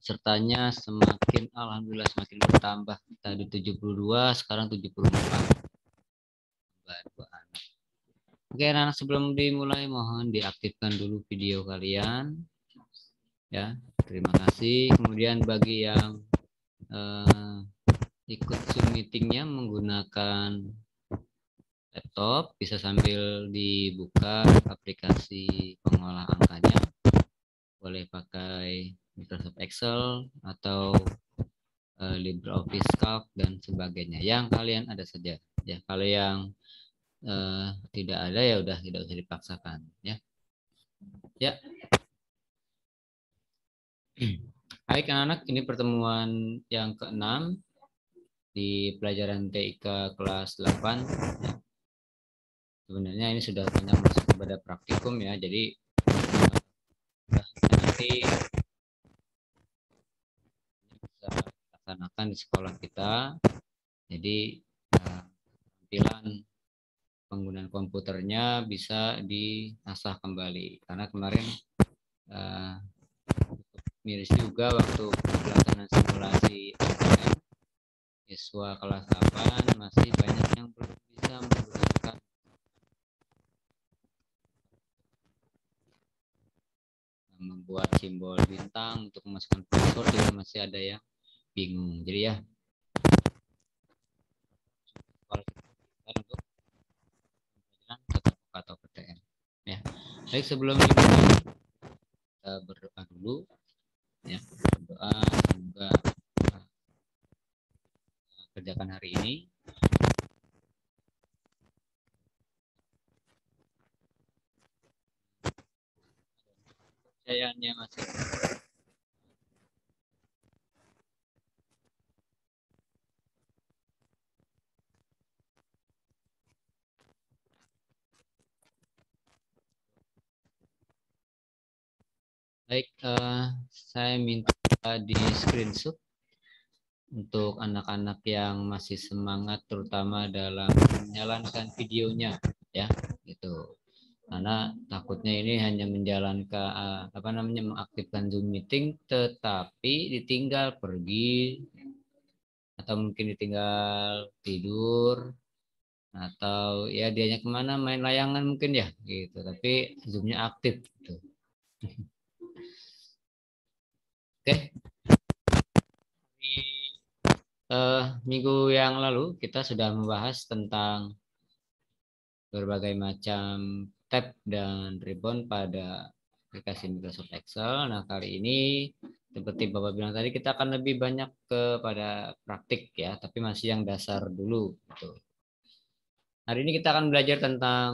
pesertanya semakin, alhamdulillah semakin bertambah. Tadi 72, sekarang 74. Dua anak. Oke, anak-anak, sebelum dimulai mohon diaktifkan dulu video kalian. Ya, terima kasih. Kemudian bagi yang ikut Zoom meetingnya menggunakan laptop, bisa sambil dibuka aplikasi pengolah angkanya. Boleh pakai Microsoft Excel atau LibreOffice Calc dan sebagainya. Yang kalian ada saja. Ya, kalau yang tidak ada ya udah tidak usah dipaksakan. Ya, ya. Baik anak-anak, ini pertemuan yang ke-6 di pelajaran TIK kelas 8. Ya. Sebenarnya ini sudah banyak masuk kepada praktikum ya, jadi nanti bisa laksanakan di sekolah kita. Jadi tampilan penggunaan komputernya bisa diasah kembali, karena kemarin miris juga waktu pelaksanaan simulasi SPM, siswa kelas 8 masih banyak yang belum bisa menggunakan membuat simbol bintang untuk memasukkan password, juga masih ada yang bingung. Jadi ya, untuk pelajaran tatap muka atau PTM ya. Baik, sebelum dimulai kita berdoa dulu ya. Berdoa semoga kerjakan hari ini kepercayaannya masih. Baik, saya minta di screenshot untuk anak-anak yang masih semangat, terutama dalam menjalankan videonya, ya, gitu. Karena takutnya ini hanya menjalankan mengaktifkan Zoom meeting, tetapi ditinggal pergi atau mungkin ditinggal tidur atau ya dianya kemana main layangan mungkin ya, gitu. Tapi Zoomnya aktif, gitu. Oke. Minggu yang lalu kita sudah membahas tentang berbagai macam tab dan ribbon pada aplikasi Microsoft Excel. Nah, kali ini seperti Bapak bilang tadi, kita akan lebih banyak kepada praktik ya, tapi masih yang dasar dulu. Gitu. Hari ini kita akan belajar tentang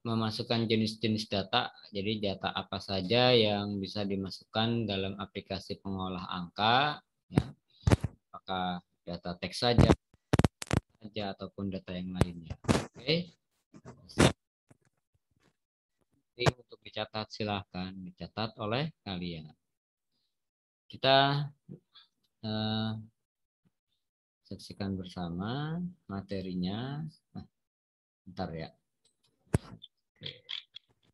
memasukkan jenis-jenis data. Jadi data apa saja yang bisa dimasukkan dalam aplikasi pengolah angka, ya. Apakah data teks saja ataupun data yang lainnya. Oke. Jadi untuk dicatat silahkan dicatat oleh kalian. Kita saksikan bersama materinya. Nah, bentar ya.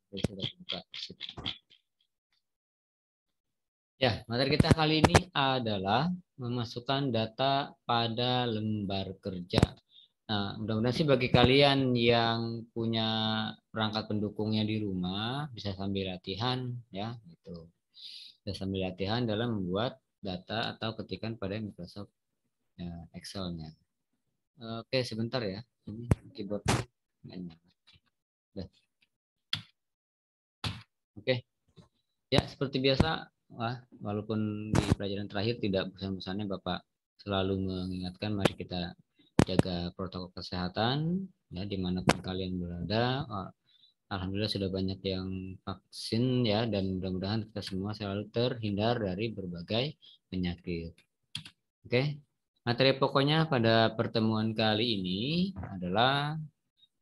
Oke, sudah buka. Ya, materi kita kali ini adalah memasukkan data pada lembar kerja. Nah, mudah-mudahan sih bagi kalian yang punya perangkat pendukungnya di rumah bisa sambil latihan ya, gitu. Bisa sambil latihan dalam membuat data atau ketikan pada Microsoft Excel-nya. Oke, sebentar ya. Ini keyboard nggak nyala. Oke. Ya, seperti biasa, walaupun di pelajaran terakhir tidak bosan-bosannya Bapak selalu mengingatkan mari kita jaga protokol kesehatan ya dimanapun kalian berada. Alhamdulillah sudah banyak yang vaksin ya, dan mudah-mudahan kita semua selalu terhindar dari berbagai penyakit. Oke, materi pokoknya pada pertemuan kali ini adalah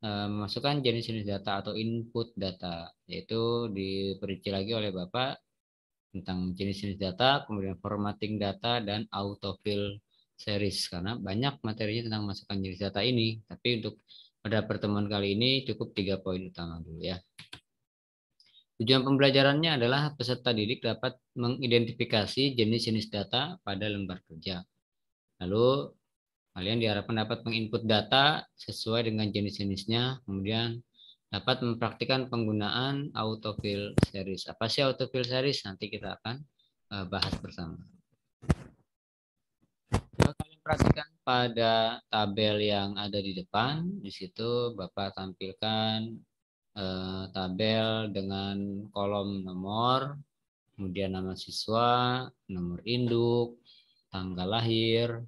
memasukkan jenis-jenis data atau input data, yaitu diperinci lagi oleh Bapak tentang jenis-jenis data, kemudian formatting data, dan autofill series. Karena banyak materinya tentang masukkan jenis data ini, tapi untuk pada pertemuan kali ini cukup 3 poin utama dulu ya. Tujuan pembelajarannya adalah peserta didik dapat mengidentifikasi jenis-jenis data pada lembar kerja. Lalu kalian diharapkan dapat menginput data sesuai dengan jenis-jenisnya, kemudian dapat mempraktikkan penggunaan autofill series. Apa sih autofill series? Nanti kita akan bahas bersama. Kalau kalian perhatikan pada tabel yang ada di depan, di situ Bapak tampilkan tabel dengan kolom nomor, kemudian nama siswa, nomor induk, tanggal lahir,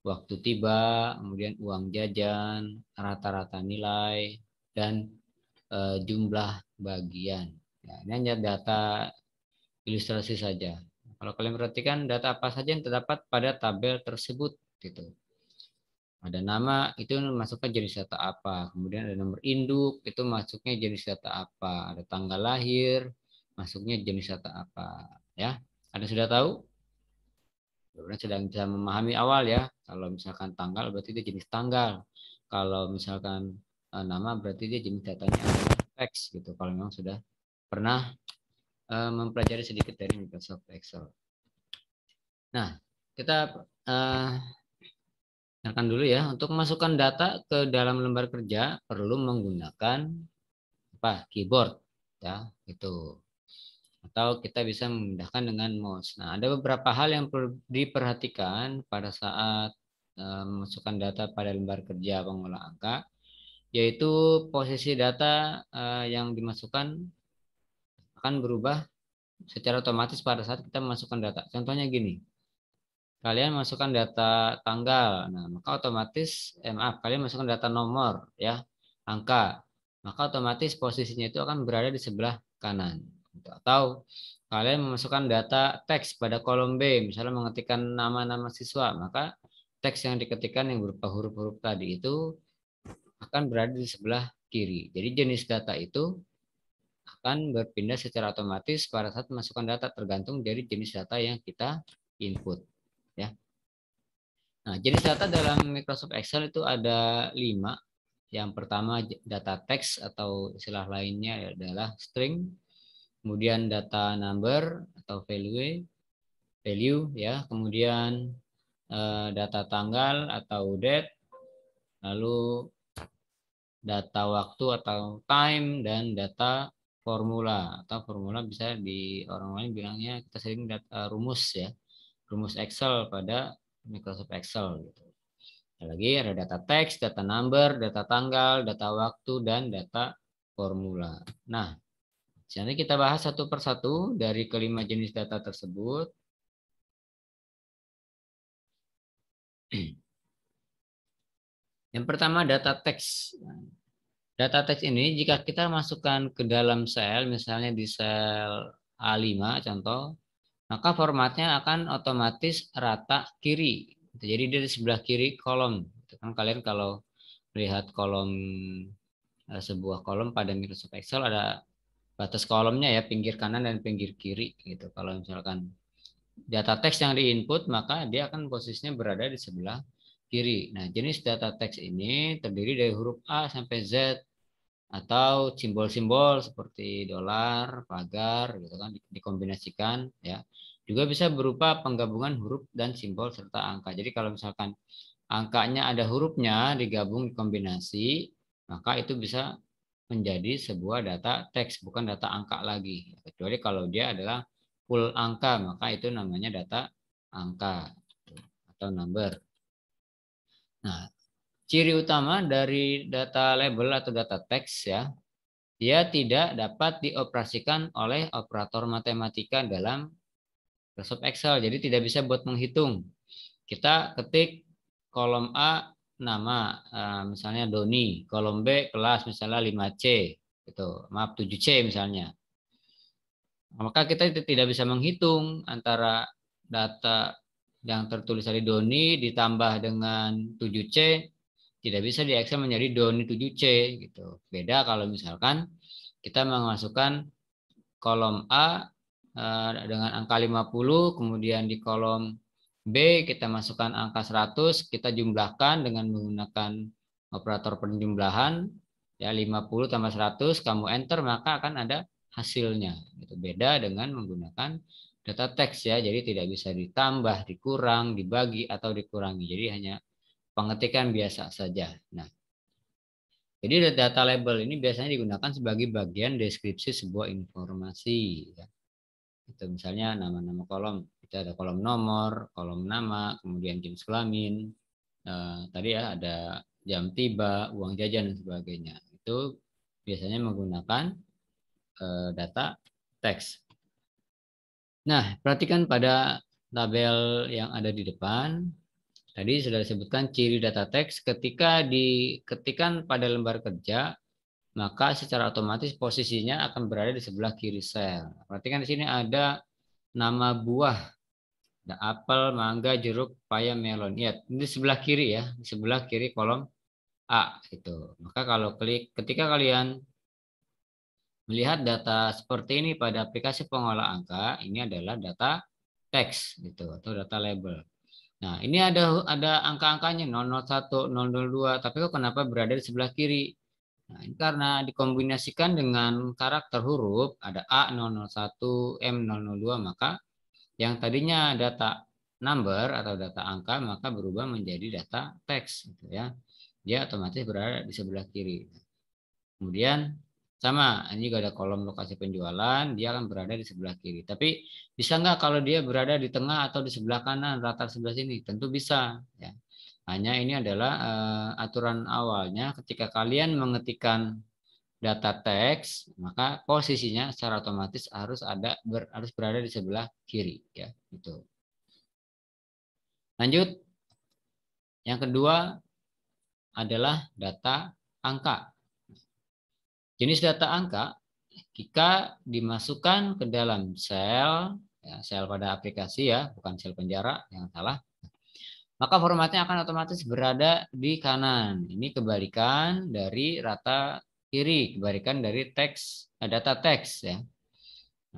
waktu tiba, kemudian uang jajan, rata-rata nilai, dan jumlah bagian. Ya, ini hanya data ilustrasi saja. Kalau kalian perhatikan data apa saja yang terdapat pada tabel tersebut, gitu. Ada nama, itu masuknya jenis data apa. Kemudian ada nomor induk, itu masuknya jenis data apa. Ada tanggal lahir, masuknya jenis data apa. Ya, ada sudah tahu? Sebenarnya sedang bisa memahami awal ya. Kalau misalkan tanggal berarti dia jenis tanggal. Kalau misalkan nama berarti dia jenis datanya adalah teks gitu. Kalau memang sudah pernah mempelajari sedikit dari Microsoft Excel. Nah, kita akan dulu ya. Untuk memasukkan data ke dalam lembar kerja perlu menggunakan keyboard ya, itu. Atau kita bisa memindahkan dengan mouse. Nah, ada beberapa hal yang perlu diperhatikan pada saat memasukkan data pada lembar kerja pengolah angka, yaitu posisi data yang dimasukkan akan berubah secara otomatis pada saat kita memasukkan data. Contohnya gini, kalian masukkan data tanggal, nah maka otomatis kalian masukkan data nomor ya, angka, maka otomatis posisinya itu akan berada di sebelah kanan. Atau kalian memasukkan data teks pada kolom B, misalnya mengetikkan nama-nama siswa, maka teks yang diketikkan yang berupa huruf-huruf tadi itu akan berada di sebelah kiri. Jadi jenis data itu akan berpindah secara otomatis pada saat memasukkan data tergantung dari jenis data yang kita input. Ya. Nah, jenis data dalam Microsoft Excel itu ada 5. Yang pertama data teks atau istilah lainnya adalah string, kemudian data number atau value ya, kemudian data tanggal atau date, lalu data waktu atau time, dan data formula atau formula bisa di orang lain bilangnya kita sering data rumus ya, rumus Excel pada Microsoft Excel gitu. Lagi ada data teks, data number, data tanggal, data waktu, dan data formula. Nah, jadi kita bahas satu persatu dari kelima jenis data tersebut. Yang pertama data teks. Data teks ini jika kita masukkan ke dalam sel, misalnya di sel A5 contoh, maka formatnya akan otomatis rata kiri. Jadi dia di sebelah kiri kolom. Kan kalian kalau melihat kolom sebuah kolom pada Microsoft Excel ada batas kolomnya ya, pinggir kanan dan pinggir kiri gitu. Kalau misalkan data teks yang diinput maka dia akan posisinya berada di sebelah kiri. Nah, jenis data teks ini terdiri dari huruf A sampai Z atau simbol-simbol seperti dolar, pagar gitu kan dikombinasikan ya. Juga bisa berupa penggabungan huruf dan simbol serta angka. Jadi kalau misalkan angkanya ada hurufnya digabung kombinasi, maka itu bisa menjadi sebuah data teks, bukan data angka lagi. Kecuali kalau dia adalah full angka, maka itu namanya data angka atau number. Nah, ciri utama dari data label atau data teks ya, dia tidak dapat dioperasikan oleh operator matematika dalam Microsoft Excel. Jadi tidak bisa buat menghitung. Kita ketik kolom A nama, misalnya Doni, kolom B kelas misalnya 5C, gitu. Maaf 7C misalnya. Maka kita tidak bisa menghitung antara data yang tertulis dari Doni ditambah dengan 7C, tidak bisa di Excel menjadi Doni 7C gitu. Beda kalau misalkan kita memasukkan kolom A dengan angka 50, kemudian di kolom B kita masukkan angka 100, kita jumlahkan dengan menggunakan operator penjumlahan ya, 50 tambah 100 kamu enter maka akan ada hasilnya. Itu beda dengan menggunakan data teks ya. Jadi tidak bisa ditambah, dikurang, dibagi atau dikurangi. Jadi hanya pengetikan biasa saja. Nah, jadi data label ini biasanya digunakan sebagai bagian deskripsi sebuah informasi. Ya. Itu misalnya nama-nama kolom. Kita ada kolom nomor, kolom nama, kemudian jenis kelamin. Tadi ya ada jam tiba, uang jajan dan sebagainya. Itu biasanya menggunakan data teks. Nah, perhatikan pada tabel yang ada di depan. Tadi sudah disebutkan ciri data teks ketika diketikkan pada lembar kerja, maka secara otomatis posisinya akan berada di sebelah kiri sel. Perhatikan di sini ada nama buah, ada apel, mangga, jeruk, paya, melon. Ya, ini di sebelah kiri ya, di sebelah kiri kolom A itu. Maka kalau ketika kalian melihat data seperti ini pada aplikasi pengolah angka, ini adalah data teks gitu atau data label. Nah, ini ada angka-angkanya 001, 002, tapi kok kenapa berada di sebelah kiri? Nah, ini karena dikombinasikan dengan karakter huruf, ada A 001, M 002, maka yang tadinya data number atau data angka maka berubah menjadi data teks gitu ya. Dia otomatis berada di sebelah kiri. Kemudian sama, ini juga ada kolom lokasi penjualan, dia akan berada di sebelah kiri. Tapi bisa nggak kalau dia berada di tengah atau di sebelah kanan, rata sebelah sini? Tentu bisa. Ya. Hanya ini adalah aturan awalnya ketika kalian mengetikkan data teks, maka posisinya secara otomatis harus berada di sebelah kiri. Ya, gitu. Lanjut, yang kedua adalah data angka. Jenis data angka jika dimasukkan ke dalam sel, ya, sel pada aplikasi ya, bukan sel penjara, jangan salah, maka formatnya akan otomatis berada di kanan. Ini kebalikan dari rata kiri, kebalikan dari teks, data teks ya.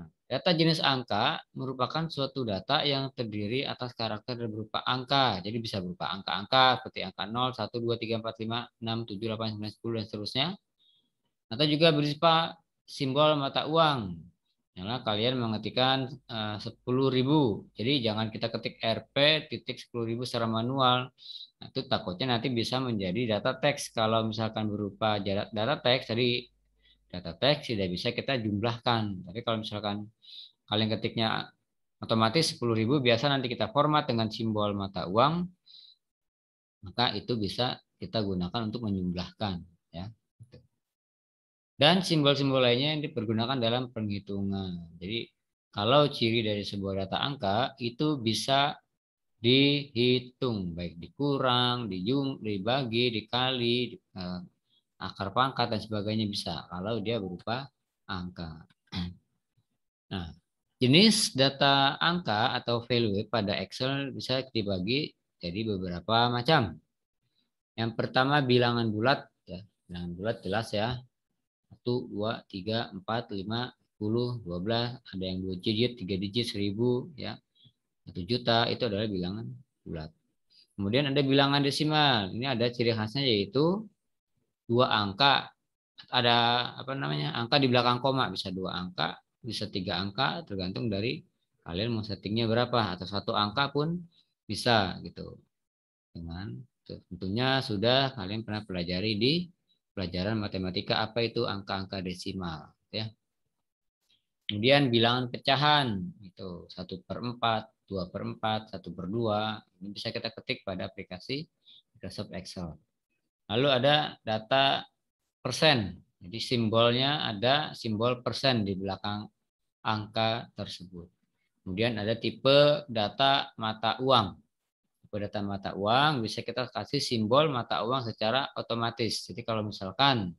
Nah, data jenis angka merupakan suatu data yang terdiri atas karakter berupa angka. Jadi bisa berupa angka-angka seperti angka 0, 1, 2, 3, 4, 5, 6, 7, 8, 9, 10, dan seterusnya. Atau juga berupa simbol mata uang. Nah, kalian mengetikkan 10.000. Jadi jangan kita ketik Rp titik 10.000 secara manual. Nah, itu takutnya nanti bisa menjadi data teks. Kalau misalkan berupa data teks, tadi data teks tidak bisa kita jumlahkan. Tapi kalau misalkan kalian ketiknya otomatis 10.000, biasa nanti kita format dengan simbol mata uang, maka itu bisa kita gunakan untuk menjumlahkan. Ya. Dan simbol-simbol lainnya yang dipergunakan dalam penghitungan. Jadi kalau ciri dari sebuah data angka itu bisa dihitung, baik dikurang, dibagi, dikali, akar pangkat dan sebagainya bisa kalau dia berupa angka. Nah, jenis data angka atau value pada Excel bisa dibagi jadi beberapa macam. Yang pertama bilangan bulat, ya, bilangan bulat jelas ya. 1, 2, 3, 4, 5, 10, 12, ada yang 2 digit, 3 digit, 1000, ya, 1 juta, itu adalah bilangan bulat. Kemudian ada bilangan desimal. Ini ada ciri khasnya yaitu 2 angka, ada apa namanya, angka di belakang koma, bisa 2 angka, bisa 3 angka, tergantung dari kalian mau settingnya berapa, atau 1 angka pun bisa gitu. Dengan tentunya sudah kalian pernah pelajari di pelajaran matematika apa itu angka-angka desimal ya. Kemudian bilangan pecahan itu 1/4, 2/4, 1/2. Ini bisa kita ketik pada aplikasi Microsoft Excel. Lalu ada data persen. Jadi simbolnya ada simbol persen di belakang angka tersebut. Kemudian ada tipe data mata uang. Data mata uang bisa kita kasih simbol mata uang secara otomatis. Jadi kalau misalkan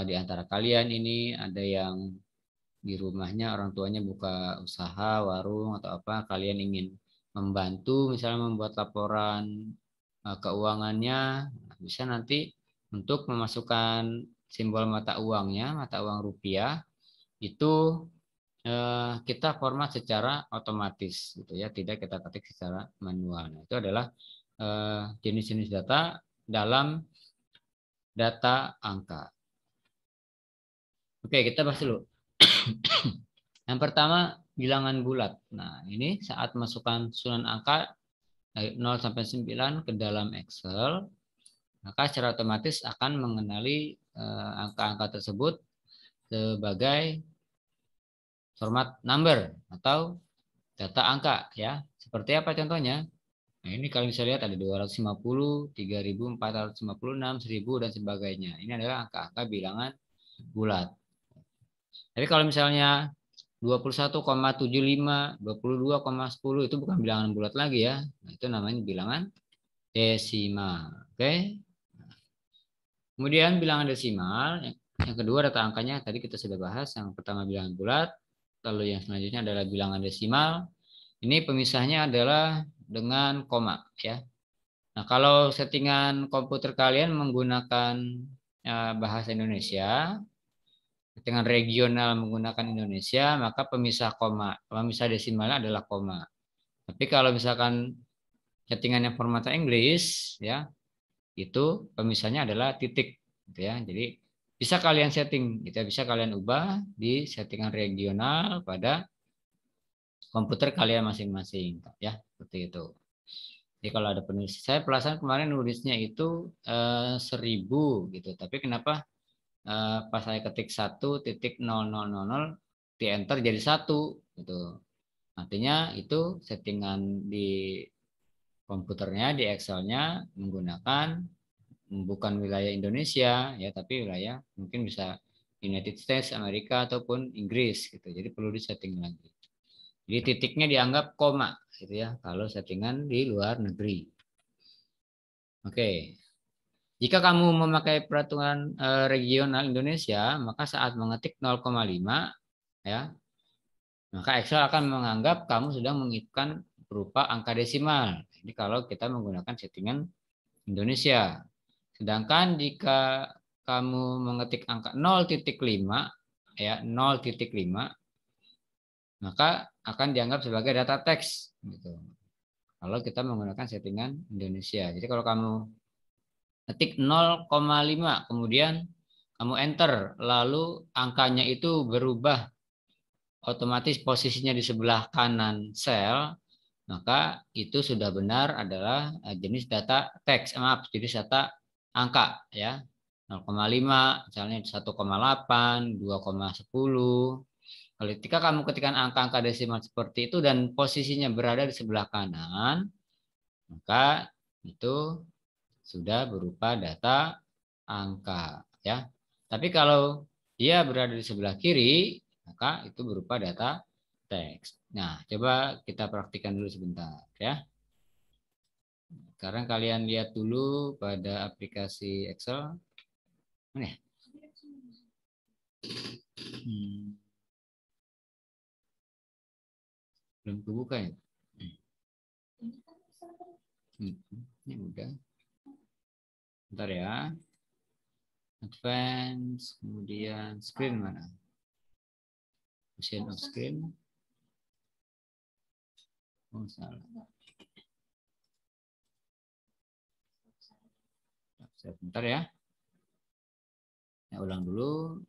di antara kalian ini ada yang di rumahnya orang tuanya buka usaha warung atau apa, kalian ingin membantu misalnya membuat laporan keuangannya, bisa nanti untuk memasukkan simbol mata uangnya, mata uang rupiah itu kita format secara otomatis gitu ya, tidak kita ketik secara manual. Nah, itu adalah jenis-jenis data dalam data angka. Oke, kita bahas dulu. Yang pertama bilangan bulat. Nah, ini saat masukkan susunan angka dari 0 sampai 9 ke dalam Excel, maka secara otomatis akan mengenali angka-angka tersebut sebagai format number atau data angka ya. Seperti apa contohnya? Nah, ini kalau bisa lihat ada 250, 3.456, 1.000 dan sebagainya. Ini adalah angka-angka bilangan bulat. Tapi kalau misalnya 21,75, 22,10 itu bukan bilangan bulat lagi ya. Nah, itu namanya bilangan desimal. Oke. Kemudian bilangan desimal, yang kedua data angkanya tadi kita sudah bahas. Yang pertama bilangan bulat, lalu yang selanjutnya adalah bilangan desimal. Ini pemisahnya adalah dengan koma ya. Nah, kalau settingan komputer kalian menggunakan bahasa Indonesia, settingan regional menggunakan Indonesia, maka pemisah desimalnya adalah koma. Tapi kalau misalkan settingan yang formatnya Inggris ya, itu pemisahnya adalah titik gitu ya. Jadi bisa kalian setting gitu ya, bisa kalian ubah di settingan regional pada komputer kalian masing-masing ya, seperti itu. Jadi kalau ada penulis, saya perasaan kemarin nulisnya itu 1000 gitu, tapi kenapa pas saya ketik 1.0000 di enter jadi 1 gitu. Artinya itu settingan di komputernya di Excelnya menggunakan bukan wilayah Indonesia ya, tapi wilayah mungkin bisa United States, Amerika ataupun Inggris gitu. Jadi perlu disetting lagi. Jadi titiknya dianggap koma gitu ya kalau settingan di luar negeri. Oke. Jika kamu memakai peraturan regional Indonesia, maka saat mengetik 0,5 ya, maka Excel akan menganggap kamu sedang mengitipkan berupa angka desimal. Jadi kalau kita menggunakan settingan Indonesia. Sedangkan jika kamu mengetik angka 0,5 ya, 0,5 maka akan dianggap sebagai data teks gitu. Kalau kita menggunakan settingan Indonesia. Jadi kalau kamu ketik 0,5 kemudian kamu enter lalu angkanya itu berubah otomatis posisinya di sebelah kanan sel, maka itu sudah benar adalah jenis data teks, maaf, jenis data angka ya. 0,5 misalnya 1,8, 2,10. Ketika kamu ketikkan angka-angka desimal seperti itu dan posisinya berada di sebelah kanan, maka itu sudah berupa data angka ya. Tapi kalau dia berada di sebelah kiri, maka itu berupa data teks. Nah, coba kita praktikkan dulu sebentar ya. Sekarang kalian lihat dulu pada aplikasi Excel. Mana ya? Belum kebuka ya? Ini udah. Bentar ya. Advance, kemudian screen mana? Option of screen. Oh, salah. Sebentar ya. Ya, ulang dulu.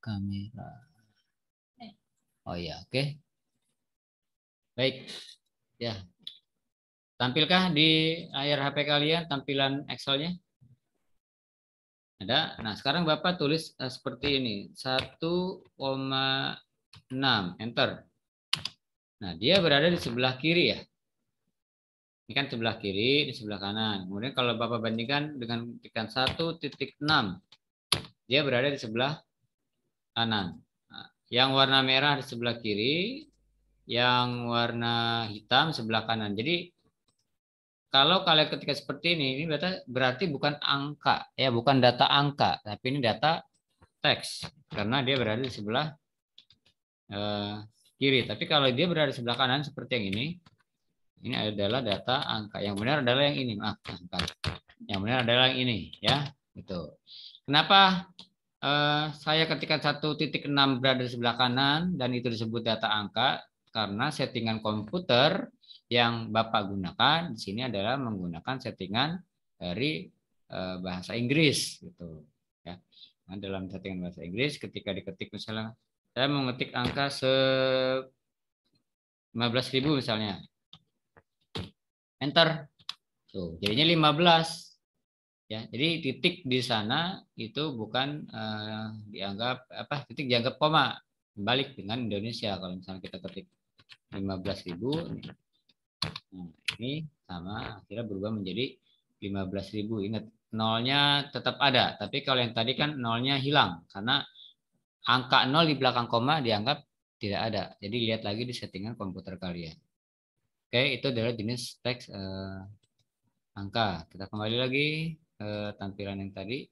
Kamera. Oh iya, oke. Baik. Ya. Tampilkah di layar HP kalian tampilan Excel-nya? Ada. Nah, sekarang Bapak tulis seperti ini. 1,6. Enter. Nah, dia berada di sebelah kiri ya. Ini kan sebelah kiri, di sebelah kanan. Kemudian kalau Bapak bandingkan dengan tekan 1,6, dia berada di sebelah kanan. Nah, yang warna merah di sebelah kiri, yang warna hitam sebelah kanan. Jadi kalau kalian ketika seperti ini berarti bukan angka, ya bukan data angka, tapi ini data teks karena dia berada di sebelah kiri. Tapi kalau dia berada di sebelah kanan seperti yang ini adalah data angka. Yang benar adalah yang ini, maaf, angka. Yang benar adalah yang ini, ya, gitu. Kenapa saya ketikkan 1,6 berada di sebelah kanan dan itu disebut data angka? Karena settingan komputer yang Bapak gunakan di sini adalah menggunakan settingan dari bahasa Inggris, gitu. Ya. Nah, dalam settingan bahasa Inggris, ketika diketik misalnya, saya mau ngetik angka 15.000 misalnya. Enter. Tuh, jadinya 15. Ya, jadi titik di sana itu bukan dianggap titik dianggap koma. Balik dengan Indonesia kalau misalnya kita ketik 15.000, nah, ini sama akhirnya berubah menjadi 15.000. Ingat, nolnya tetap ada, tapi kalau yang tadi kan nolnya hilang karena angka 0 di belakang koma dianggap tidak ada. Jadi lihat lagi di settingan komputer kalian. Oke, itu adalah jenis teks angka. Kita kembali lagi ke tampilan yang tadi.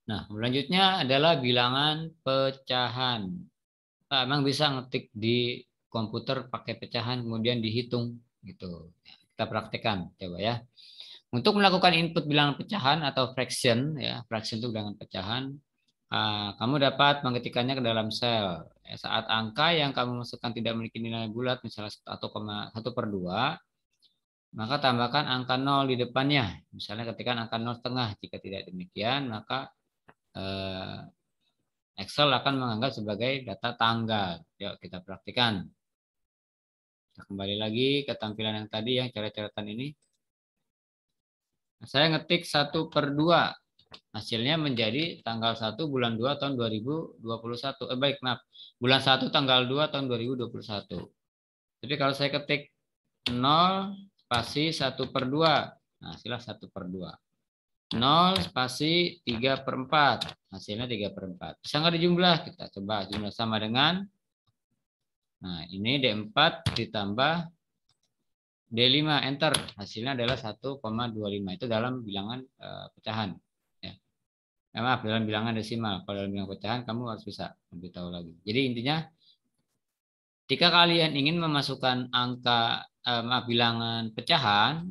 Nah, selanjutnya adalah bilangan pecahan. Nah, emang bisa ngetik di komputer pakai pecahan kemudian dihitung gitu. Kita praktekkan coba ya. Untuk melakukan input bilangan pecahan atau fraction ya, fraction itu bilangan pecahan. Kamu dapat mengetikkannya ke dalam sel. Saat angka yang kamu masukkan tidak memiliki nilai bulat, misalnya 1,1/2, maka tambahkan angka 0 di depannya. Misalnya ketikkan angka 0,5. Jika tidak demikian, maka Excel akan menganggap sebagai data tanggal. Yuk kita praktikan. Kita kembali lagi ke tampilan yang tadi yang coret-coretan ini. Saya ngetik 1/2. Hasilnya menjadi tanggal 1 bulan 2 tahun 2021. Bulan 1 tanggal 2 tahun 2021. Tapi kalau saya ketik 0 spasi 1/2. Nah, hasilnya 1/2. 0 spasi 3/4. Hasilnya 3/4. Bisa nggak dijumlah? Kita coba jumlah sama dengan, nah ini D4 ditambah D5, enter. Hasilnya adalah 1,25. Itu dalam bilangan pecahan. Ya. Maaf, dalam bilangan desimal. Kalau dalam bilangan pecahan kamu harus bisa lebih tahu lagi. Jadi intinya, jika kalian ingin memasukkan angka bilangan pecahan,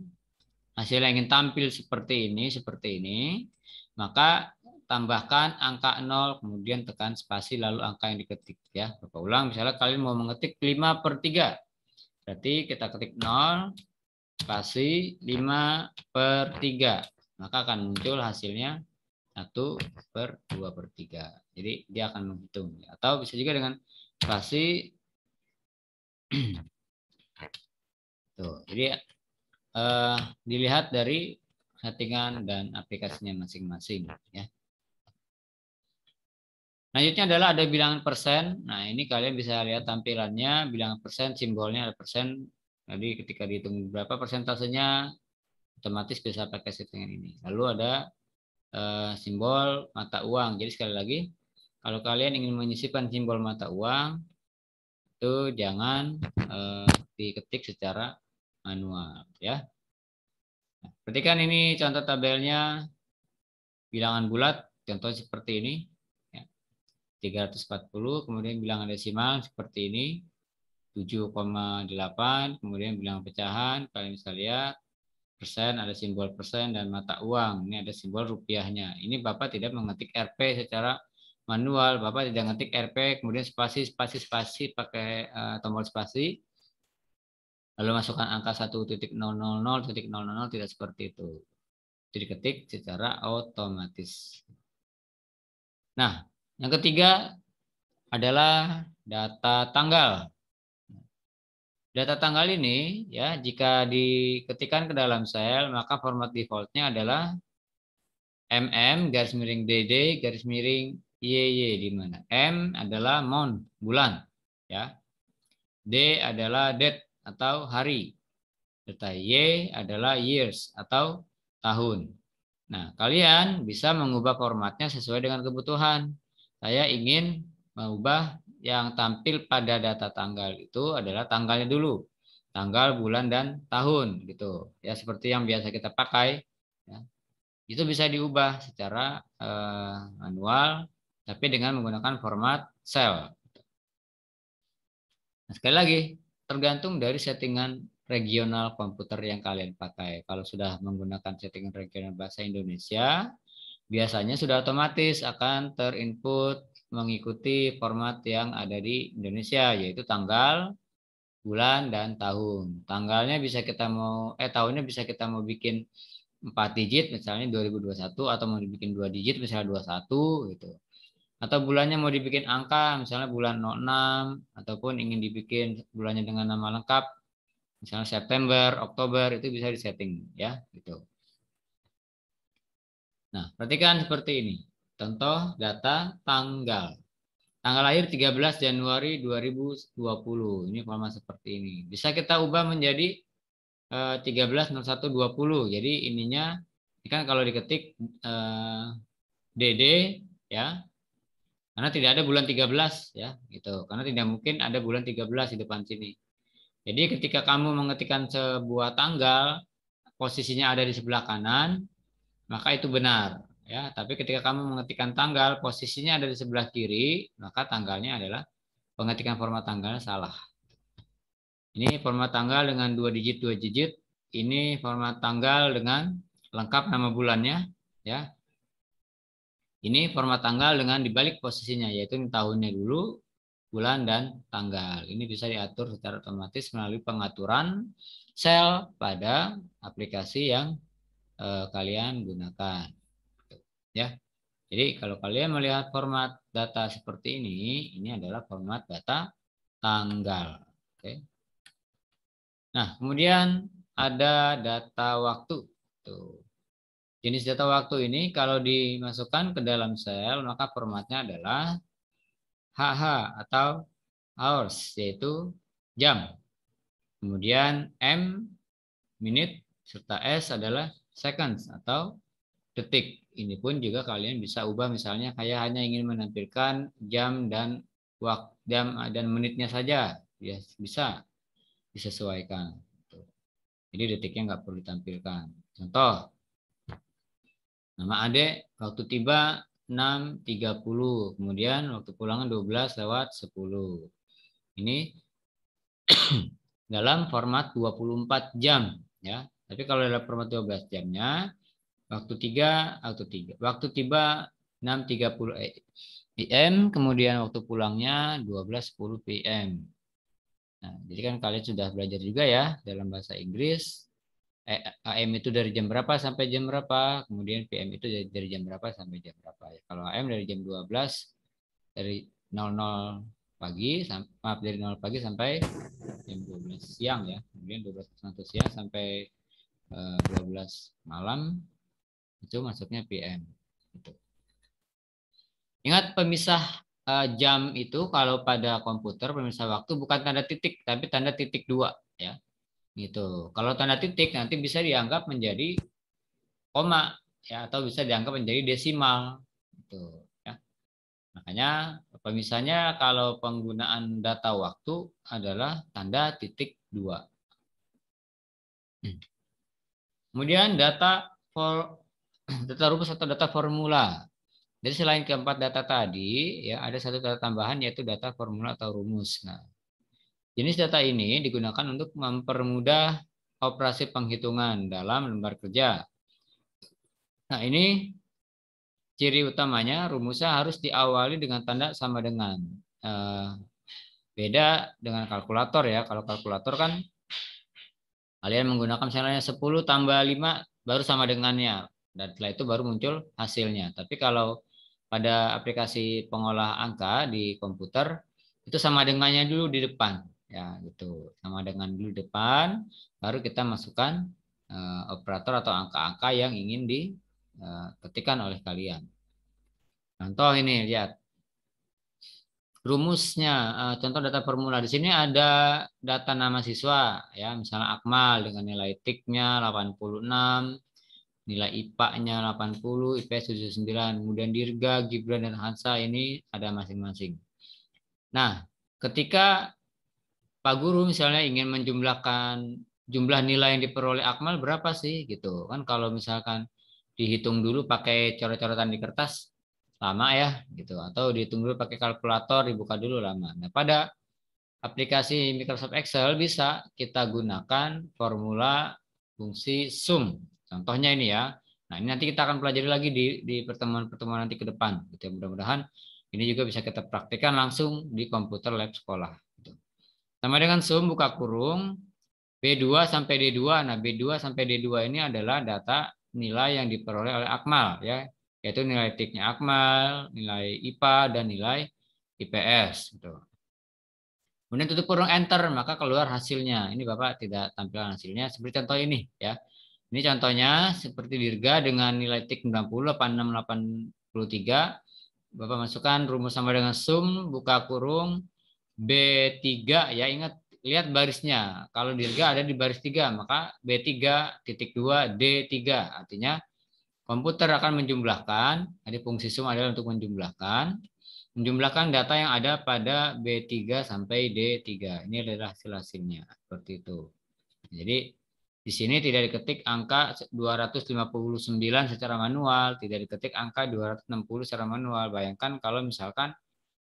hasilnya ingin tampil seperti ini, maka tambahkan angka 0, kemudian tekan spasi, lalu angka yang diketik. Ya, Bapak ulang, misalnya kalian mau mengetik 5/3. Berarti kita ketik 0, spasi 5/3. Maka akan muncul hasilnya 1/2/3. Jadi dia akan menghitung. Atau bisa juga dengan spasi. Tuh, jadi dilihat dari settingan dan aplikasinya masing-masing ya. Selanjutnya adalah ada bilangan persen. Nah, ini kalian bisa lihat tampilannya, bilangan persen, simbolnya ada persen. Jadi ketika dihitung berapa persentasenya, otomatis bisa pakai settingan ini. Lalu ada simbol mata uang. Jadi sekali lagi, kalau kalian ingin menyisipkan simbol mata uang, itu jangan diketik secara manual ya. Perhatikan ini contoh tabelnya bilangan bulat, contoh seperti ini. 340, kemudian bilangan desimal seperti ini. 7,8, kemudian bilangan pecahan, kalian bisa lihat persen, ada simbol persen dan mata uang. Ini ada simbol rupiahnya. Ini Bapak tidak mengetik RP secara manual, Bapak tidak ngetik RP, kemudian spasi pakai tombol spasi. Lalu masukkan angka 1.000.000 tidak seperti itu. Itu diketik secara otomatis. Nah, yang ketiga adalah data tanggal. Data tanggal ini ya jika diketikkan ke dalam sel maka format defaultnya adalah DD YY, di mana M adalah month, bulan ya. D adalah date atau hari. Data Y adalah years atau tahun. Nah, kalian bisa mengubah formatnya sesuai dengan kebutuhan. Saya ingin mengubah yang tampil pada data tanggal itu adalah tanggalnya dulu. Tanggal, bulan, dan tahun gitu. Ya, seperti yang biasa kita pakai. Ya. Itu bisa diubah secara manual, tapi dengan menggunakan format cell. Nah, sekali lagi, tergantung dari settingan regional komputer yang kalian pakai. Kalau sudah menggunakan settingan regional bahasa Indonesia, biasanya sudah otomatis akan terinput mengikuti format yang ada di Indonesia, yaitu tanggal, bulan, dan tahun. Tanggalnya bisa kita mau, tahunnya bisa kita mau bikin 4 digit misalnya 2021, atau mau dibikin 2 digit misalnya 21 gitu. Atau bulannya mau dibikin angka misalnya bulan 06, ataupun ingin dibikin bulannya dengan nama lengkap misalnya September, Oktober, itu bisa disetting ya gitu. Nah, perhatikan seperti ini. Contoh data tanggal. Tanggal lahir 13 Januari 2020. Ini format seperti ini. Bisa kita ubah menjadi 130120. Jadi ininya ini kan kalau diketik DD ya. Karena tidak ada bulan 13 ya, gitu. Karena tidak mungkin ada bulan 13 di depan sini. Jadi ketika kamu mengetikkan sebuah tanggal, posisinya ada di sebelah kanan, maka itu benar ya. Tapi ketika kamu mengetikkan tanggal, posisinya ada di sebelah kiri, maka tanggalnya adalah pengetikan format tanggalnya salah. Ini format tanggal dengan 2 digit 2 digit. Ini format tanggal dengan lengkap nama bulannya ya. Ini format tanggal dengan dibalik posisinya, yaitu tahunnya dulu, bulan, dan tanggal. Ini bisa diatur secara otomatis melalui pengaturan sel pada aplikasi yang kalian gunakan. Ya. Jadi kalau kalian melihat format data seperti ini adalah format data tanggal. Oke. Nah, kemudian ada data waktu. Tuh. Jenis data waktu ini kalau dimasukkan ke dalam sel, maka formatnya adalah HH atau hours, yaitu jam. Kemudian M, menit, serta S adalah seconds atau detik. Ini pun juga kalian bisa ubah, misalnya kayak hanya ingin menampilkan jam dan waktu, jam dan menitnya saja, ya bisa disesuaikan. Jadi detiknya nggak perlu ditampilkan. Contoh, nama adek waktu tiba 6.30, kemudian waktu pulangan 12:10. Ini dalam format 24 jam ya. Tapi kalau dalam format 12 jamnya, waktu tiba 6.30 PM, kemudian waktu pulangnya 12:10 PM. Nah, jadi kan kalian sudah belajar juga ya dalam bahasa Inggris. AM itu dari jam berapa sampai jam berapa, kemudian PM itu dari jam berapa sampai jam berapa ya. Kalau AM dari jam 12, dari 00 pagi, maaf, dari 0 pagi sampai jam 12 siang ya. Kemudian 12 siang sampai 12 malam itu masuknya PM. Gitu. Ingat pemisah jam itu kalau pada komputer pemisah waktu bukan tanda titik tapi tanda titik 2 ya. Gitu. Kalau tanda titik nanti bisa dianggap menjadi koma ya, atau bisa dianggap menjadi desimal. Gitu ya. Makanya pemisahnya kalau penggunaan data waktu adalah tanda titik 2. Kemudian data rumus atau data formula. Jadi selain keempat data tadi, ya ada satu data tambahan yaitu data formula atau rumus. Nah, jenis data ini digunakan untuk mempermudah operasi penghitungan dalam lembar kerja. Nah, ini ciri utamanya rumusnya harus diawali dengan tanda sama dengan. Beda dengan kalkulator ya. Kalau kalkulator kan kalian menggunakan misalnya 10 tambah 5 baru sama dengannya. Dan setelah itu baru muncul hasilnya. Tapi kalau pada aplikasi pengolah angka di komputer, itu sama dengannya dulu di depan. Ya gitu. Sama dengan dulu di depan, baru kita masukkan operator atau angka-angka yang ingin diketikkan oleh kalian. Contoh ini, lihat. Rumusnya, contoh data formula di sini ada data nama siswa ya, misalnya Akmal dengan nilai TIK-nya 86, nilai IPA-nya 80, IPS 79, kemudian Dirga, Gibran, dan Hansa ini ada masing-masing. Nah, ketika Pak Guru misalnya ingin menjumlahkan jumlah nilai yang diperoleh Akmal berapa sih gitu kan, kalau misalkan dihitung dulu pakai coret-coretan di kertas lama ya gitu, atau dihitung dulu pakai kalkulator dibuka dulu lama. Nah, pada aplikasi Microsoft Excel bisa kita gunakan formula fungsi sum. Contohnya ini ya. Nah, ini nanti kita akan pelajari lagi di pertemuan-pertemuan nanti ke depan gitu. Mudah-mudahan ini juga bisa kita praktikkan langsung di komputer lab sekolah gitu. sama dengan sum buka kurung B2 sampai D2. Nah, B2 sampai D2 ini adalah data nilai yang diperoleh oleh Akmal ya, yaitu nilai TIK-nya Akmal, nilai IPA dan nilai IPS gitu. Kemudian tutup kurung enter, maka keluar hasilnya. Ini Bapak tidak tampilkan hasilnya seperti contoh ini ya. Ini contohnya seperti dirga dengan nilai TIK 90, 86, 83. Bapak masukkan rumus sama dengan sum buka kurung B3 ya, ingat lihat barisnya. Kalau dirga ada di baris 3, maka B3.2 D3. Artinya komputer akan menjumlahkan, jadi fungsi sum adalah untuk menjumlahkan data yang ada pada B3 sampai D3. Ini adalah hasil-hasilnya seperti itu. Jadi di sini tidak diketik angka 259 secara manual, tidak diketik angka 260 secara manual. Bayangkan kalau misalkan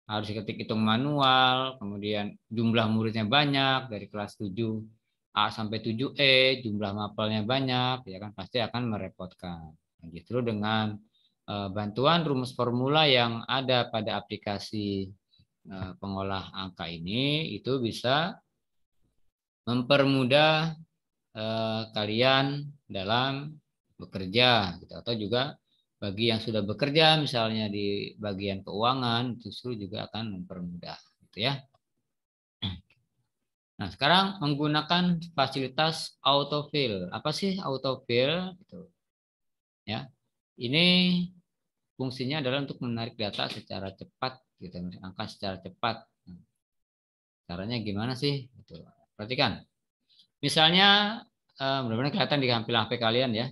harus diketik hitung manual, kemudian jumlah muridnya banyak dari kelas 7A sampai 7E, jumlah mapelnya banyak, ya kan pasti akan merepotkan. Nah, justru dengan bantuan rumus formula yang ada pada aplikasi pengolah angka ini, itu bisa mempermudah kalian dalam bekerja gitu. Atau juga bagi yang sudah bekerja misalnya di bagian keuangan justru juga akan mempermudah gitu ya. Nah, sekarang menggunakan fasilitas autofill. Apa sih autofill gitu ya? Ini fungsinya adalah untuk menarik data secara cepat gitu, angka secara cepat. Caranya gimana sih? Gitu. Perhatikan. Misalnya mudah-mudahan kelihatan di tampilan HP kalian ya.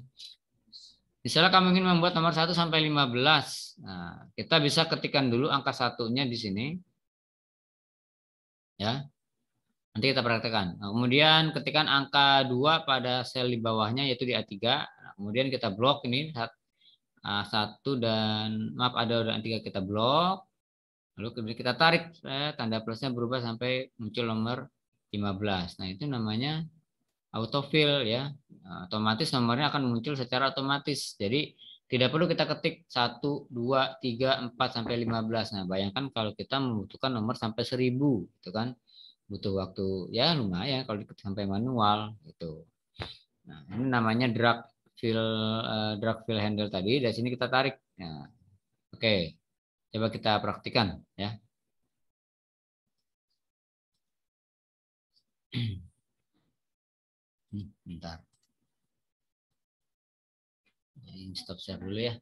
Misalnya kamu ingin membuat nomor 1 sampai 15. Nah, kita bisa ketikkan dulu angka satunya di sini. Ya. Nanti kita praktekkan. Nah, kemudian ketikkan angka 2 pada sel di bawahnya yaitu di A3. Nah, kemudian kita blok ini 1 dan maaf ada A3 kita blok. Lalu kemudian kita tarik tanda plusnya berubah sampai muncul nomor 15. Nah, itu namanya autofill ya, otomatis nomornya akan muncul secara otomatis. Jadi tidak perlu kita ketik 1, 2, 3, 4 sampai 15. Nah, bayangkan kalau kita membutuhkan nomor sampai 1000 gitu kan. Butuh waktu ya lumayan kalau diketik sampai manual gitu. Nah, ini namanya drag fill handle tadi. Dari sini kita tarik. Nah, oke. Coba kita praktikan ya. Bentar. Ini stop share dulu ya.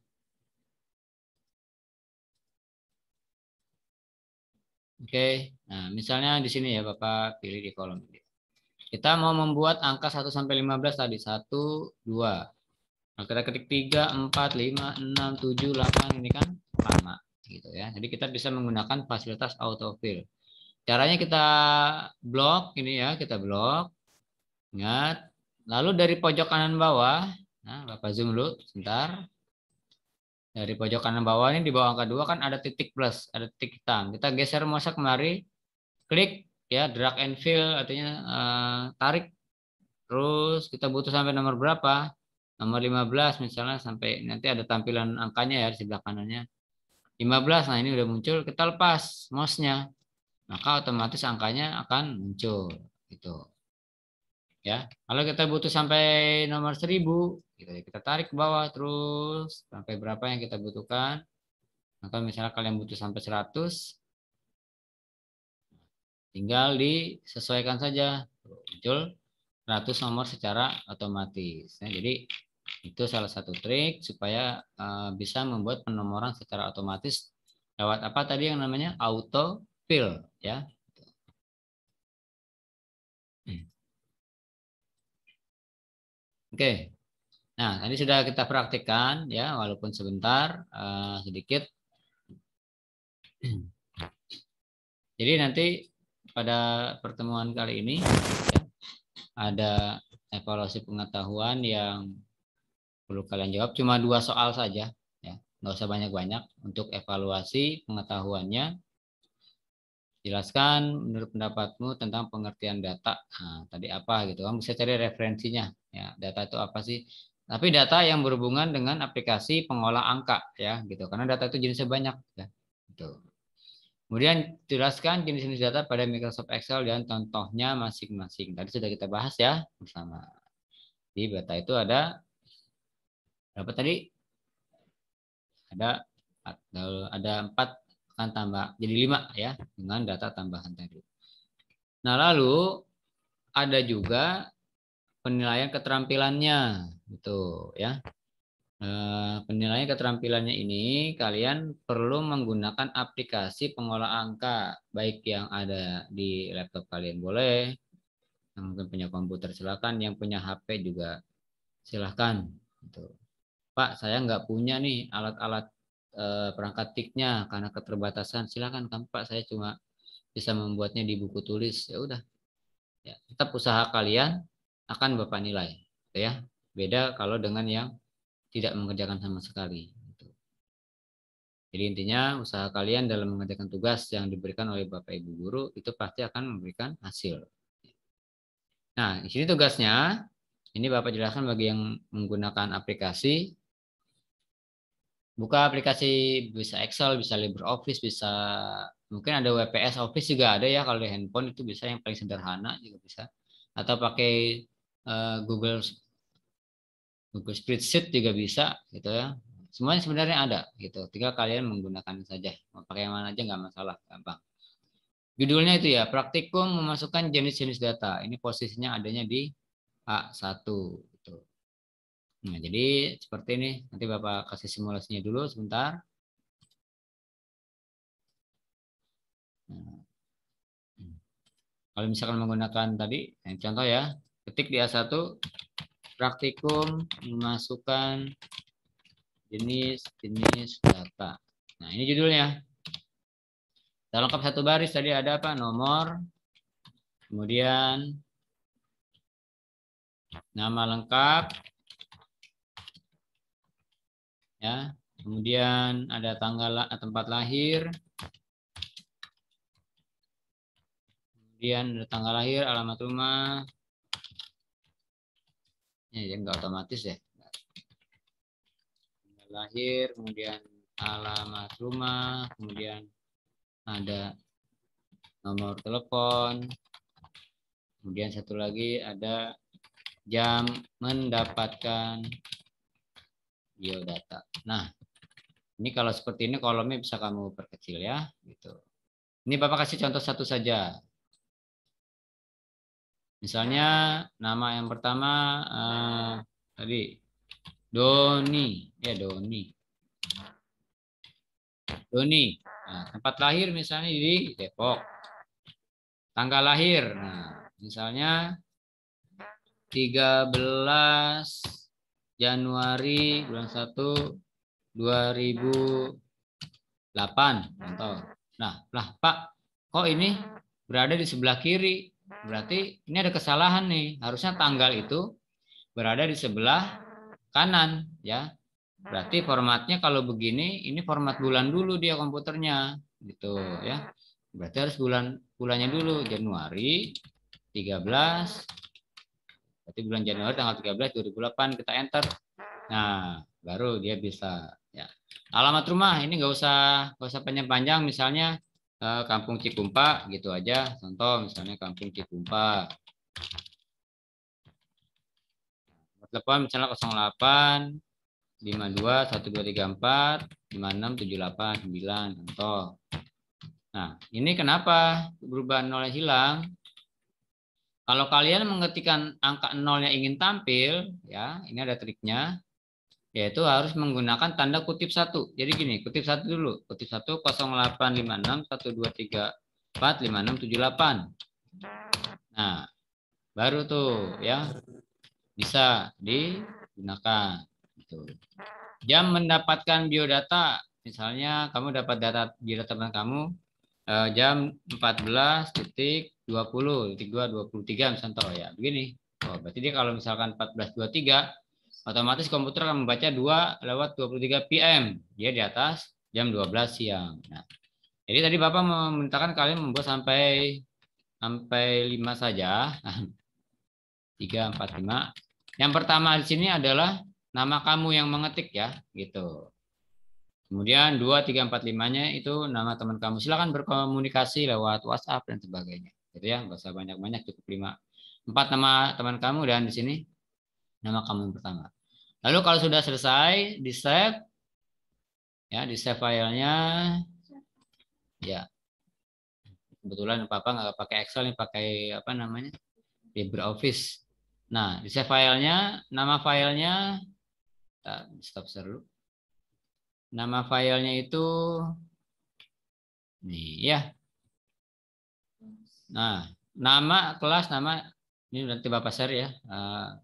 Oke, nah misalnya di sini ya Bapak pilih di kolom ini. Kita mau membuat angka 1 sampai 15 tadi. 1, 2. Nah, kita ketik 3, 4, 5, 6, 7, 8 ini kan lama gitu ya. Jadi kita bisa menggunakan fasilitas autofill. Caranya kita blok ini ya, kita blok. Ingat. Lalu dari pojok kanan bawah, nah Bapak zoom dulu sebentar. Dari pojok kanan bawah ini di bawah angka 2 kan ada titik plus, ada titik hitam. Kita geser mouse kemari, klik ya, drag and fill artinya tarik. Terus kita butuh sampai nomor berapa? Nomor 15 misalnya, sampai nanti ada tampilan angkanya ya di sebelah kanannya. 15. Nah, ini udah muncul, kita lepas mouse-nya. Maka otomatis angkanya akan muncul gitu. Ya. Kalau kita butuh sampai nomor 1000, kita tarik ke bawah terus sampai berapa yang kita butuhkan. Maka misalnya kalian butuh sampai 100, tinggal disesuaikan saja. Muncul 100 nomor secara otomatis. Nah, jadi itu salah satu trik supaya bisa membuat penomoran secara otomatis lewat apa tadi yang namanya auto fill ya. Oke. Nah, tadi sudah kita praktikkan ya walaupun sebentar sedikit. Jadi nanti pada pertemuan kali ini ya, ada evaluasi pengetahuan yang perlu kalian jawab, cuma 2 soal saja ya, nggak usah banyak-banyak. Untuk evaluasi pengetahuannya, jelaskan menurut pendapatmu tentang pengertian data. Nah, tadi apa gitu, kamu bisa cari referensinya ya, data itu apa sih, tapi data yang berhubungan dengan aplikasi pengolah angka ya gitu, karena data itu jenisnya banyak ya gitu. Kemudian jelaskan jenis-jenis data pada Microsoft Excel dan contohnya masing-masing. Tadi sudah kita bahas ya bersama. Di data itu ada berapa tadi? Ada 4 akan tambah jadi 5 ya dengan data tambahan tadi. Nah, lalu ada juga penilaian keterampilannya gitu ya. Penilaian keterampilannya ini kalian perlu menggunakan aplikasi pengolah angka baik yang ada di laptop kalian boleh, yang mungkin punya komputer silakan, yang punya HP juga silahkan gitu. Pak, saya nggak punya nih alat-alat perangkat tiknya karena keterbatasan. Silakan kan Pak, saya cuma bisa membuatnya di buku tulis. Ya udah, ya, tetap usaha kalian akan Bapak nilai, gitu ya. Beda kalau dengan yang tidak mengerjakan sama sekali. Gitu. Jadi intinya usaha kalian dalam mengerjakan tugas yang diberikan oleh Bapak Ibu guru itu pasti akan memberikan hasil. Nah, di sini tugasnya, ini Bapak jelaskan bagi yang menggunakan aplikasi. Buka aplikasi bisa Excel, bisa LibreOffice, bisa mungkin ada WPS Office juga ada ya kalau di handphone itu bisa yang paling sederhana juga bisa. Atau pakai Google Spreadsheet juga bisa gitu ya. Semuanya sebenarnya ada gitu. Tinggal kalian menggunakan saja. Mau pakai yang mana aja nggak masalah, gampang. Judulnya itu ya, praktikum memasukkan jenis-jenis data. Ini posisinya adanya di A1 gitu. Nah, jadi seperti ini. Nanti Bapak kasih simulasinya dulu sebentar. Nah, kalau misalkan menggunakan tadi, contoh ya, ketik di A1, praktikum memasukkan jenis-jenis data. Nah, ini judulnya. Kita lengkap satu baris, tadi ada apa? Nomor, kemudian nama lengkap, ya, kemudian ada tanggal tempat lahir, kemudian ada tanggal lahir, alamat rumah, ya nggak otomatis ya, tanggal lahir, kemudian alamat rumah, kemudian ada nomor telepon, kemudian satu lagi ada jam mendapatkan biodata. Nah, ini kalau seperti ini kolomnya bisa kamu perkecil ya, gitu. Ini Bapak kasih contoh satu saja. Misalnya nama yang pertama tadi Doni, ya Doni. Doni. Nah, tempat lahir misalnya di Depok. Tanggal lahir, nah, misalnya 13 Januari bulan 1 2008 contoh. Nah, lah Pak, kok ini berada di sebelah kiri? Berarti ini ada kesalahan nih. Harusnya tanggal itu berada di sebelah kanan, ya. Berarti formatnya kalau begini, ini format bulan dulu dia komputernya, gitu ya. Berarti harus bulannya dulu, Januari 13. Berarti bulan Januari tanggal 13 2008 kita enter. Nah, baru dia bisa ya. Alamat rumah ini nggak usah panjang-panjang, misalnya Kampung Cikumpa gitu aja. Contoh misalnya Kampung Cikumpa. Telepon misalnya 08 52 1234 56 78 9 contoh. Nah, ini kenapa berubah nolnya hilang? Kalau kalian mengetikkan angka nolnya ingin tampil, ya, ini ada triknya, yaitu harus menggunakan tanda kutip 1. Jadi gini, kutip 1 dulu. Kutip 1 0856 1234 5678. Nah, baru tuh ya bisa digunakan. Gitu. Jam mendapatkan biodata, misalnya kamu dapat data biodata kamu jam 14.20.23 contoh ya. Begini. Oh, berarti dia kalau misalkan 14.23 otomatis komputer akan membaca 2:23 PM. Dia di atas jam 12 siang. Nah, jadi tadi Bapak memintakan kalian membuat sampai 5 saja. 3, 4, 5. Yang pertama di sini adalah nama kamu yang mengetik ya, gitu. Kemudian 2, 3, 4, 5-nya itu nama teman kamu. Silakan berkomunikasi lewat WhatsApp dan sebagainya. Gitu ya, nggak usah banyak-banyak, cukup 5. 4 nama teman kamu dan di sini nama kamu yang pertama. Lalu kalau sudah selesai, di save ya, di save filenya ya. Kebetulan Papa nggak pakai Excel nih, pakai apa namanya? LibreOffice. Nah, di save filenya, nama filenya stop share dulu. Nama filenya itu nih ya. Nah, nama kelas, nama ini nanti Bapak share ya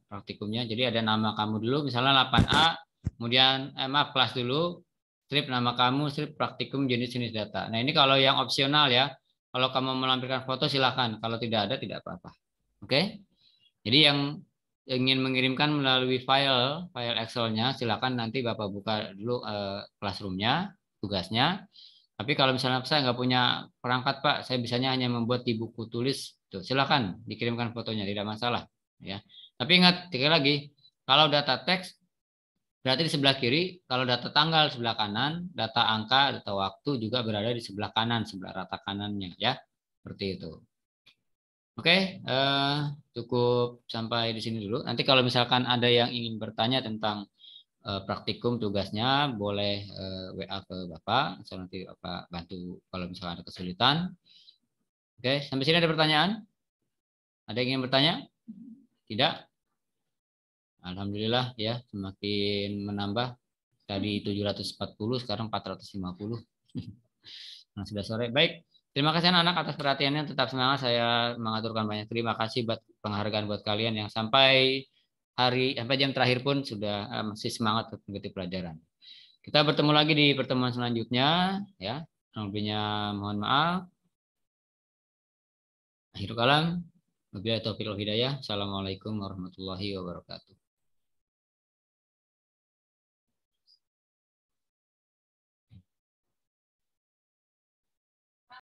praktikumnya. Jadi ada nama kamu dulu, misalnya 8A, kemudian maaf kelas dulu, strip nama kamu, strip praktikum jenis-jenis data. Nah ini kalau yang opsional ya, kalau kamu melampirkan foto silakan, kalau tidak ada tidak apa-apa. Oke? Jadi yang ingin mengirimkan melalui file Excel-nya, silakan nanti Bapak buka dulu classroom-nya, tugasnya. Tapi kalau misalnya saya nggak punya perangkat Pak, saya bisanya hanya membuat di buku tulis, tuh silakan dikirimkan fotonya, tidak masalah, ya. Tapi ingat sekali lagi, kalau data teks berarti di sebelah kiri, kalau data tanggal sebelah kanan, data angka, data waktu juga berada di sebelah kanan, sebelah rata kanannya, ya, seperti itu. Oke, cukup sampai di sini dulu. Nanti kalau misalkan ada yang ingin bertanya tentang praktikum tugasnya boleh WA ke Bapak, saya nanti Bapak bantu kalau misalkan ada kesulitan. Oke, sampai sini ada pertanyaan? Ada yang ingin bertanya? Tidak? Alhamdulillah ya, semakin menambah. Tadi 740, sekarang 450. Nah, sudah sore. Baik, terima kasih anak-anak atas perhatiannya. Tetap semangat. Saya mengaturkan banyak terima kasih buat penghargaan buat kalian yang sampai jam terakhir pun sudah masih semangat untuk mengikuti pelajaran. Kita bertemu lagi di pertemuan selanjutnya ya. Kurang lebihnya mohon maaf. Akhirul kalam. Wabillahi taufiq wal hidayah. Assalamualaikum warahmatullahi wabarakatuh.